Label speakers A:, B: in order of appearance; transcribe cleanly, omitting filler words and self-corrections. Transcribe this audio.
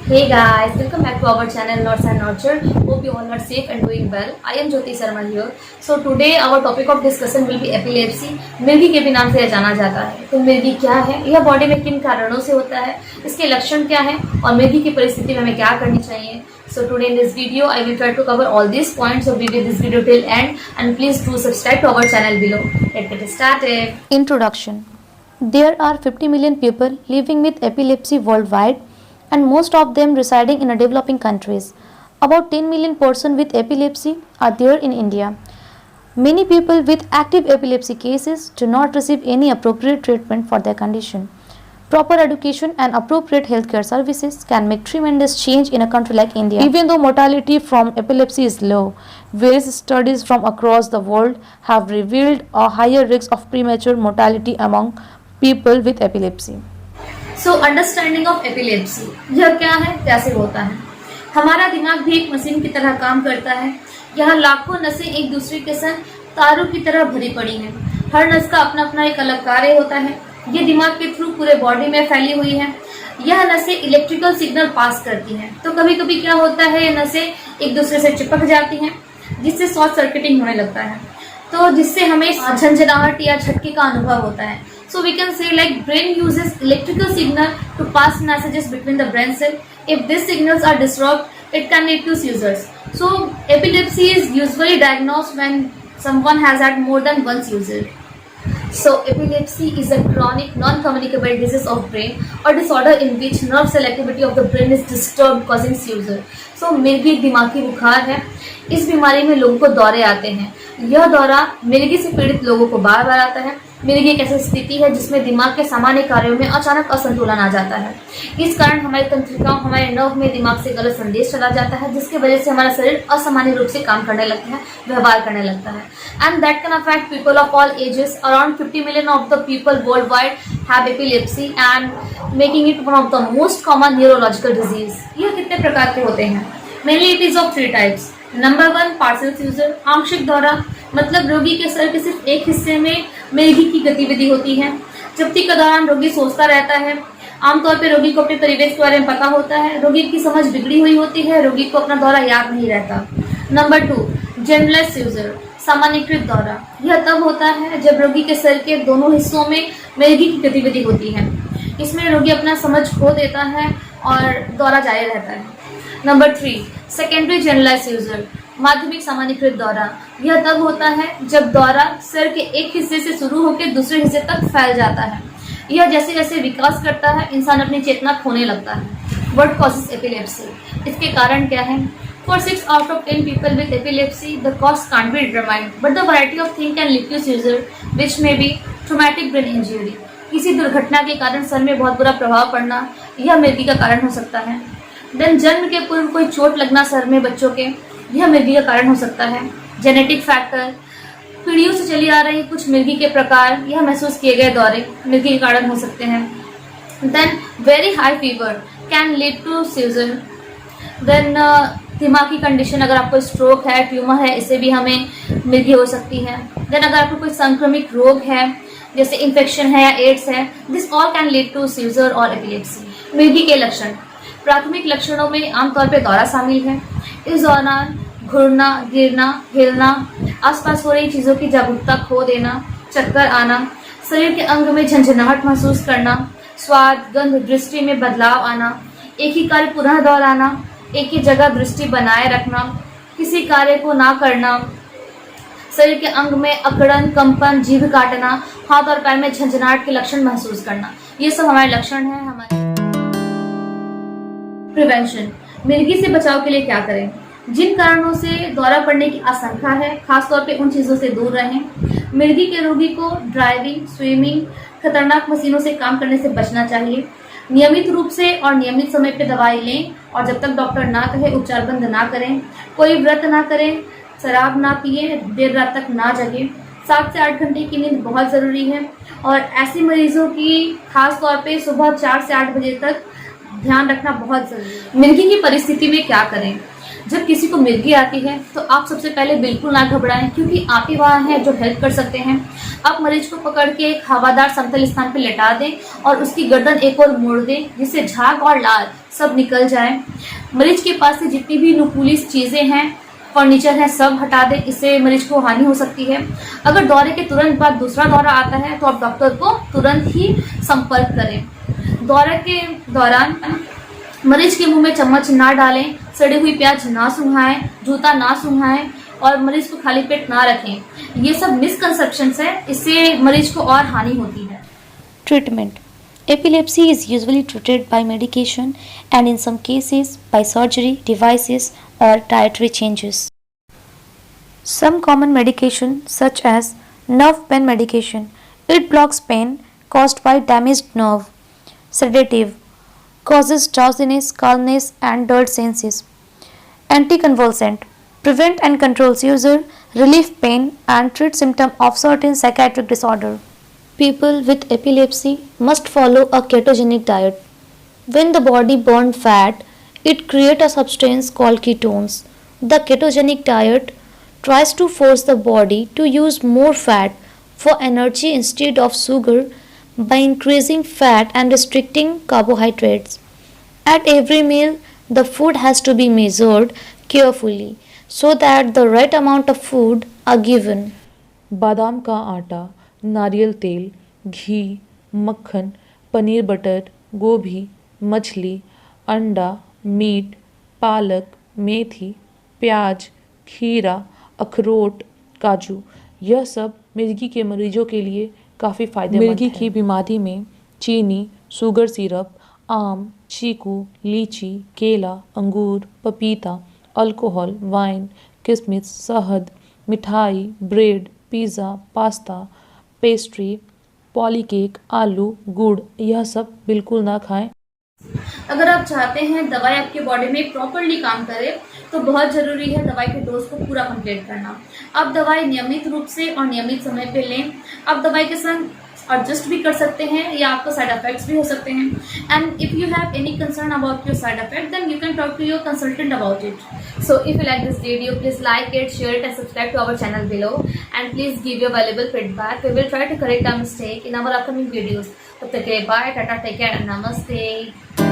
A: Hey guys, welcome back to our channel Notes and Nurture. Hope you all are safe and doing well. I am Jyoti Sharma here. So today our topic of discussion will be epilepsy. मिर्गी के भी नाम से यह जाना जाता है। तो मिर्गी क्या है, यह बॉडी में किन कारणों से होता है, इसके लक्षण क्या है और मिर्गी की परिस्थिति में हमें क्या करनी चाहिए. So today in this video I will try to cover all these points. So video this video till end and please do subscribe to our channel below. Let's get started.
B: Introduction. There are 50 million people living with epilepsy worldwide, and most of them residing in developing countries. About 10 million persons with epilepsy are there in India. Many people with active epilepsy cases do not receive any appropriate treatment for their condition. Proper education and appropriate healthcare services can make tremendous change in a country like India. Even though mortality from epilepsy is low, various studies from across the world have revealed a higher risk of premature mortality among people with epilepsy.
A: So understanding of epilepsy, यह क्या है, कैसे होता है. हमारा दिमाग भी एक मशीन की तरह काम करता है. यहाँ लाखों नसें एक दूसरे के संग तारों की तरह भरी पड़ी हैं. हर नस का अपना अपना एक अलग कार्य होता है. ये दिमाग के थ्रू पूरे बॉडी में फैली हुई है. यह नसें इलेक्ट्रिकल सिग्नल पास करती हैं. तो कभी कभी क्या होता है, ये नसें एक दूसरे से चिपक जाती हैं जिससे शॉर्ट सर्किटिंग होने लगता है, तो जिससे हमें झंझनाहट या झटके का अनुभव होता है. So we can say like brain uses electrical signal to pass messages between the brain cell. If these signals are disrupted, it can lead to seizures. So epilepsy is usually diagnosed when someone has had more than one seizure. So epilepsy is a chronic non-communicable disease of brain or disorder in which nerve cell activity of the brain is disturbed causing seizure. So मिर्गी एक दिमागी बुखार है. इस बीमारी में लोगों को दौरे आते हैं. यह दौरा मिर्गी से पीड़ित लोगों को बार बार आता है. मिर्गी एक ऐसी स्थिति है जिसमें दिमाग के सामान्य कार्यों में अचानक असंतुलन आ जाता है. इस कारण हमारी तंत्रिकाओं, हमारे नर्व में दिमाग से गलत संदेश चला जाता है, जिसकी वजह से हमारा शरीर असामान्य रूप से काम करने लगता है, व्यवहार करने लगता है. And that can affect people of all ages. Around 50 million of the people world wide have epilepsy and making it one of the most common neurological disease. यह कितने प्रकार के होते हैं? Mainly it is of 3 types. Number 1 partial seizure, आंशिक दौरा, मतलब रोगी के सर के सिर्फ एक हिस्से में मिर्गी की गतिविधि होती है. जबकि के दौरान रोगी सोचता रहता है. आमतौर पर रोगी को अपने परिवेश के बारे में पता होता है. रोगी की समझ बिगड़ी हुई होती है. रोगी को अपना दौरा याद नहीं रहता. नंबर 2 जनरलाइज्ड सीजर, सामान्यीकृत दौरा. यह तब होता है जब रोगी के सर के दोनों हिस्सों में मिर्गी की गतिविधि होती है. इसमें रोगी अपना समझ खो देता है और दौरा जारी रहता है. नंबर 3 सेकेंडरी जनरलाइज्ड सीजर, माध्यमिक सामान्यीकृत दौरा. यह तब होता है जब दौरा सर के एक हिस्से से शुरू होकर दूसरे हिस्से तक फैल जाता है. यह जैसे जैसे विकास करता है इंसान अपनी चेतना खोने लगता है. व्हाट कॉजेस एपिलेप्सी, इसके कारण क्या है? For 6 out of 10 people with epilepsy, the cause can't be determined, but the variety of things can lead to seizure, which may be traumatic brain injury. किसी दुर्घटना के कारण सर में बहुत बुरा प्रभाव पड़ना, यह मिर्गी का कारण हो सकता है. देन जन्म के पूर्व कोई चोट लगना सर में बच्चों के, यह मिर्गी का कारण हो सकता है. जेनेटिक फैक्टर, पीढ़ियों से चली आ रही कुछ मिर्गी के प्रकार, यह महसूस किए गए दौरे मिर्गी के कारण हो सकते हैं. Then very high fever can lead to seizure. Then दिमागी कंडीशन, अगर आपको स्ट्रोक है, ट्यूमर है, इससे भी हमें मिर्गी हो सकती है. देन अगर आपको कोई संक्रमित रोग है जैसे इन्फेक्शन है या एड्स है, this all can lead to seizure और एपिलेप्सी. मिर्गी के लक्षण, प्राथमिक लक्षणों में आमतौर पर दौरा शामिल है. इस दौरान घुरना, गिरना, हिलना, आसपास हो रही चीज़ों की जागरूकता खो देना, चक्कर आना, शरीर के अंग में झंझनाहट महसूस करना, स्वाद, गंध, दृष्टि में बदलाव आना, एक ही कार्य पुनः दोहराना, एक ही जगह दृष्टि बनाए रखना, किसी कार्य को ना करना, शरीर के अंग में अकड़न, कंपन, जीभ काटना, हाथ और पैर में झंझनाहट के लक्षण महसूस करना, ये सब हमारे लक्षण हैं. हमारे प्रिवेंशन, मिर्गी से बचाव के लिए क्या करें? जिन कारणों से दौरा पड़ने की आशंका है, खासतौर पे उन चीज़ों से दूर रहें. मिर्गी के रोगी को ड्राइविंग, स्विमिंग, खतरनाक मशीनों से काम करने से बचना चाहिए. नियमित रूप से और नियमित समय पे दवाई लें और जब तक डॉक्टर ना कहे उपचार बंद ना करें. कोई व्रत ना करें, शराब ना पिए, देर रात तक ना जगें. 7 से 8 घंटे की नींद बहुत ज़रूरी है और ऐसे मरीजों की खास तौर पे सुबह 4 से 8 बजे तक ध्यान रखना बहुत ज़रूरी है. मिर्गी की परिस्थिति में क्या करें? जब किसी को मिर्गी आती है तो आप सबसे पहले बिल्कुल ना घबराएं, क्योंकि आप ही वहाँ हैं जो हेल्प कर सकते हैं. आप मरीज को पकड़ के एक हवादार समतल स्थान पर लेटा दें और उसकी गर्दन एक और मोड़ दें, जिससे झाग और लार सब निकल जाए। मरीज के पास से जितनी भी नुकीली चीज़ें हैं, फर्नीचर है, सब हटा दें, इससे मरीज को हानि हो सकती है। अगर दौरे के तुरंत बाद दूसरा दौरा आता है तो आप डॉक्टर को तुरंत ही संपर्क करें। दौरे के दौरान मरीज के मुंह में चम्मच ना डालें, सड़ी हुई प्याज ना सूंघाएं, जूता ना सूंघाएं और मरीज को खाली पेट ना रखें। ये सब मिसकंसेप्शंस है, इससे मरीज को और हानि होती है।
B: Treatment. Epilepsy is usually treated by medication and in some cases by surgery, devices or dietary changes. Some common medication such as nerve pain medication. It blocks pain caused by damaged nerve. Sedative. Causes drowsiness, calmness and dulled senses. Anticonvulsant. Prevent and controls user, relieve pain and treat symptom of certain psychiatric disorder. People with epilepsy must follow a ketogenic diet. When the body burns fat, it creates a substance called ketones. The ketogenic diet tries to force the body to use more fat for energy instead of sugar by increasing fat and restricting carbohydrates. At every meal, the food has to be measured carefully so that the right amount of food are given.
C: बादाम का आटा, नारियल तेल, घी, मक्खन, paneer butter, गोभी, मछली, अंडा, meet, पालक, मेथी, प्याज, खीरा, अखरोट, काजू, यह सब मिर्गी के मरीजों के लिए काफ़ी फ़ायदेमंद है। मिर्गी की बीमारी में चीनी, शुगर सिरप, आम, चीकू, लीची, केला, अंगूर, पपीता, अल्कोहल, वाइन, किशमिश, शहद, मिठाई, ब्रेड, पिज़्ज़ा, पास्ता, पेस्ट्री, पॉलीकेक, आलू, गुड़, यह सब बिल्कुल ना खाएं।
A: अगर आप चाहते हैं दवाई आपके बॉडी में प्रॉपरली काम करे तो बहुत ज़रूरी है दवाई के डोज को पूरा कंप्लीट करना। आप दवाई नियमित रूप से और नियमित समय पे लें। आप दवाई के संग एडजस्ट भी कर सकते हैं या आपको साइड इफेक्ट्स भी हो सकते हैं। And if you have any concern about your side effect then you can talk to your consultant about it. So if you like this video please like it, share it and subscribe to our channel below and please give your valuable feedback. We will try to correct our mistake in our upcoming videos. तब तक के लिए bye, tata, take care and नमस्ते।